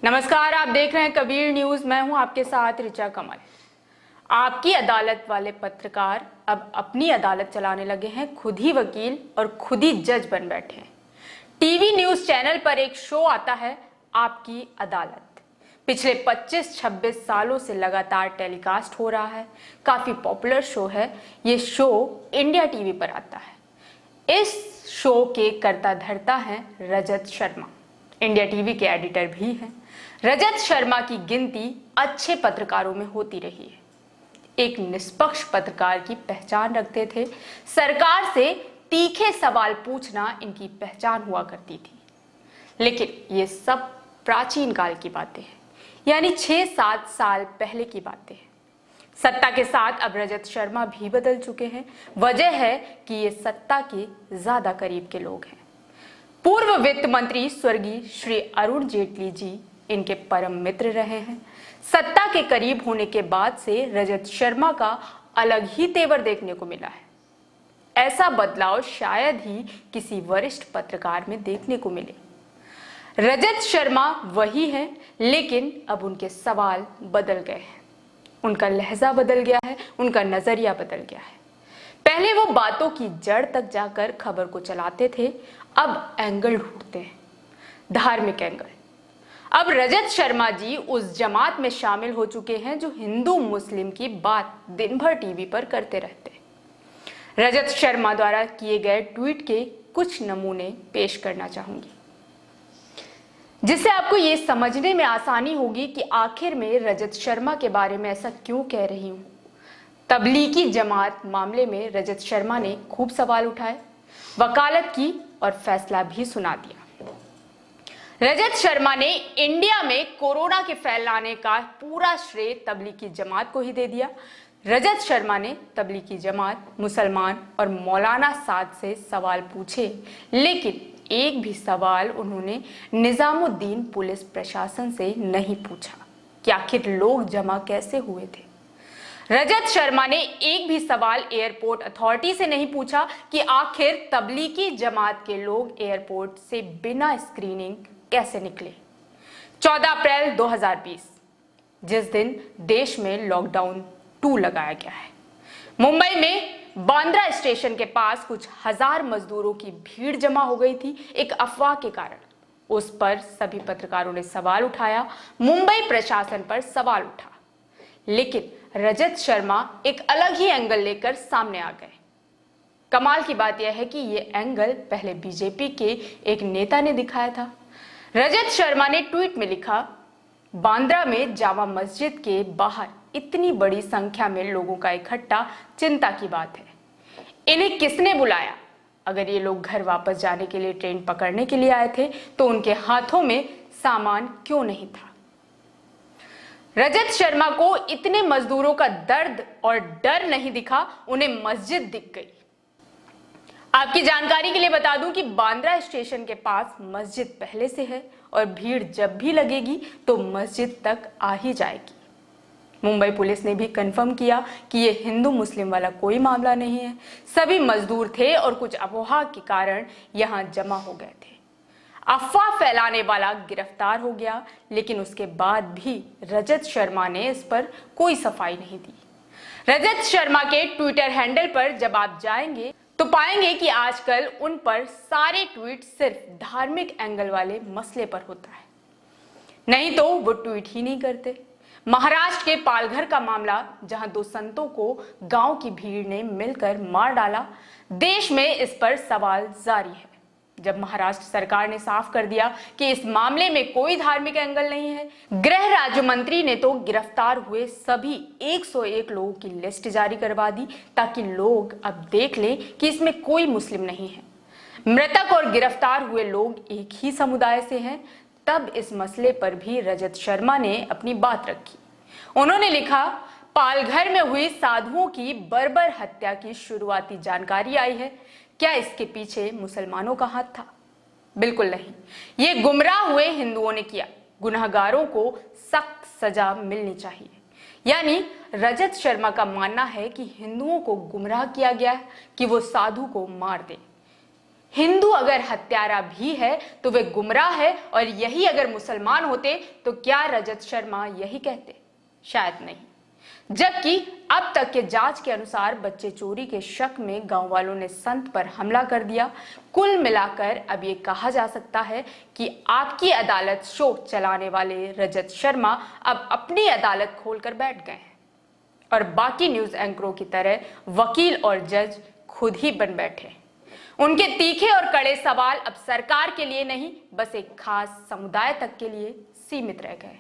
नमस्कार, आप देख रहे हैं कबीर न्यूज। मैं हूं आपके साथ ऋचा कमल। आपकी अदालत वाले पत्रकार अब अपनी अदालत चलाने लगे हैं, खुद ही वकील और खुद ही जज बन बैठे हैं। टीवी न्यूज चैनल पर एक शो आता है, आपकी अदालत। पिछले 25-26 सालों से लगातार टेलीकास्ट हो रहा है। काफी पॉपुलर शो है। ये शो इंडिया टीवी पर आता है। इस शो के कर्ता धर्ता हैं रजत शर्मा, इंडिया टीवी के एडिटर भी हैं। रजत शर्मा की गिनती अच्छे पत्रकारों में होती रही है। एक निष्पक्ष पत्रकार की पहचान रखते थे। सरकार से तीखे सवाल पूछना इनकी पहचान हुआ करती थी। लेकिन ये सब प्राचीन काल की बातें हैं, यानी 6-7 साल पहले की बातें हैं। सत्ता के साथ अब रजत शर्मा भी बदल चुके हैं। वजह है कि ये सत्ता के ज्यादा करीब के लोग हैं। पूर्व वित्त मंत्री स्वर्गीय श्री अरुण जेटली जी इनके परम मित्र रहे हैं। सत्ता के करीब होने के बाद से रजत शर्मा का अलग ही तेवर देखने को मिला है। ऐसा बदलाव शायद ही किसी वरिष्ठ पत्रकार में देखने को मिले। रजत शर्मा वही हैं, लेकिन अब उनके सवाल बदल गए हैं। उनका लहजा बदल गया है, उनका नजरिया बदल गया है। पहले वो बातों की जड़ तक जाकर खबर को चलाते थे, अब एंगल ढूंढते हैं, धार्मिक एंगल। अब रजत शर्मा जी उस जमात में शामिल हो चुके हैं जो हिंदू मुस्लिम की बात दिन भर टीवी पर करते रहते हैं। रजत शर्मा द्वारा किए गए ट्वीट के कुछ नमूने पेश करना चाहूंगी, जिससे आपको ये समझने में आसानी होगी कि आखिर में रजत शर्मा के बारे में ऐसा क्यों कह रही हूं। तबलीगी जमात मामले में रजत शर्मा ने खूब सवाल उठाए, वकालत की और फैसला भी सुना दिया। रजत शर्मा ने इंडिया में कोरोना के फैलाने का पूरा श्रेय तबलीगी जमात को ही दे दिया। रजत शर्मा ने तबलीगी जमात, मुसलमान और मौलाना साद से सवाल पूछे, लेकिन एक भी सवाल उन्होंने निजामुद्दीन पुलिस प्रशासन से नहीं पूछा कि आखिर लोग जमा कैसे हुए थे। रजत शर्मा ने एक भी सवाल एयरपोर्ट अथॉरिटी से नहीं पूछा कि आखिर तबलीगी जमात के लोग एयरपोर्ट से बिना स्क्रीनिंग कैसे निकले। 14 अप्रैल 2020, जिस दिन देश में लॉकडाउन 2 लगाया गया है, मुंबई में बांद्रा स्टेशन के पास कुछ हजार मजदूरों की भीड़ जमा हो गई थी एक अफवाह के कारण। उस पर सभी पत्रकारों ने सवाल उठाया, मुंबई प्रशासन पर सवाल उठा, लेकिन रजत शर्मा एक अलग ही एंगल लेकर सामने आ गए। कमाल की बात यह है कि यह एंगल पहले बीजेपी के एक नेता ने दिखाया था। रजत शर्मा ने ट्वीट में लिखा, बांद्रा में जामा मस्जिद के बाहर इतनी बड़ी संख्या में लोगों का इकट्ठा चिंता की बात है। इन्हें किसने बुलाया? अगर ये लोग घर वापस जाने के लिए ट्रेन पकड़ने के लिए आए थे तो उनके हाथों में सामान क्यों नहीं था? रजत शर्मा को इतने मजदूरों का दर्द और डर नहीं दिखा, उन्हें मस्जिद दिख गई। आपकी जानकारी के लिए बता दूं कि बांद्रा स्टेशन के पास मस्जिद पहले से है और भीड़ जब भी लगेगी तो मस्जिद तक आ ही जाएगी। मुंबई पुलिस ने भी कंफर्म किया कि यह हिंदू मुस्लिम वाला कोई मामला नहीं है। सभी मजदूर थे और कुछ अफवाह के कारण यहां जमा हो गए थे। अफवाह फैलाने वाला गिरफ्तार हो गया, लेकिन उसके बाद भी रजत शर्मा ने इस पर कोई सफाई नहीं दी। रजत शर्मा के ट्विटर हैंडल पर जब आप जाएंगे तो पाएंगे कि आजकल उन पर सारे ट्वीट सिर्फ धार्मिक एंगल वाले मसले पर होता है, नहीं तो वो ट्वीट ही नहीं करते। महाराष्ट्र के पालघर का मामला, जहां 2 संतों को गांव की भीड़ ने मिलकर मार डाला, देश में इस पर सवाल जारी है। जब महाराष्ट्र सरकार ने साफ कर दिया कि इस मामले में कोई धार्मिक एंगल नहीं है, गृह राज्य मंत्री ने तो गिरफ्तार हुए सभी 101 लोगों की लिस्ट जारी करवा दी, ताकि लोग अब देख लें कि इसमें कोई मुस्लिम नहीं है। मृतक और गिरफ्तार हुए लोग एक ही समुदाय से हैं। तब इस मसले पर भी रजत शर्मा ने अपनी बात रखी। उन्होंने लिखा, पालघर में हुई साधुओं की बर्बर हत्या की शुरुआती जानकारी आई है। क्या इसके पीछे मुसलमानों का हाथ था? बिल्कुल नहीं, ये गुमराह हुए हिंदुओं ने किया। गुनहगारों को सख्त सजा मिलनी चाहिए। यानी रजत शर्मा का मानना है कि हिंदुओं को गुमराह किया गया कि वो साधु को मार दे। हिंदू अगर हत्यारा भी है तो वे गुमराह है, और यही अगर मुसलमान होते तो क्या रजत शर्मा यही कहते? शायद नहीं। जबकि अब तक के जांच के अनुसार बच्चे चोरी के शक में गांव वालों ने संत पर हमला कर दिया। कुल मिलाकर अब ये कहा जा सकता है कि आपकी अदालत शो चलाने वाले रजत शर्मा अब अपनी अदालत खोलकर बैठ गए हैं, और बाकी न्यूज एंकरों की तरह वकील और जज खुद ही बन बैठे। उनके तीखे और कड़े सवाल अब सरकार के लिए नहीं, बस एक खास समुदाय तक के लिए सीमित रह गए।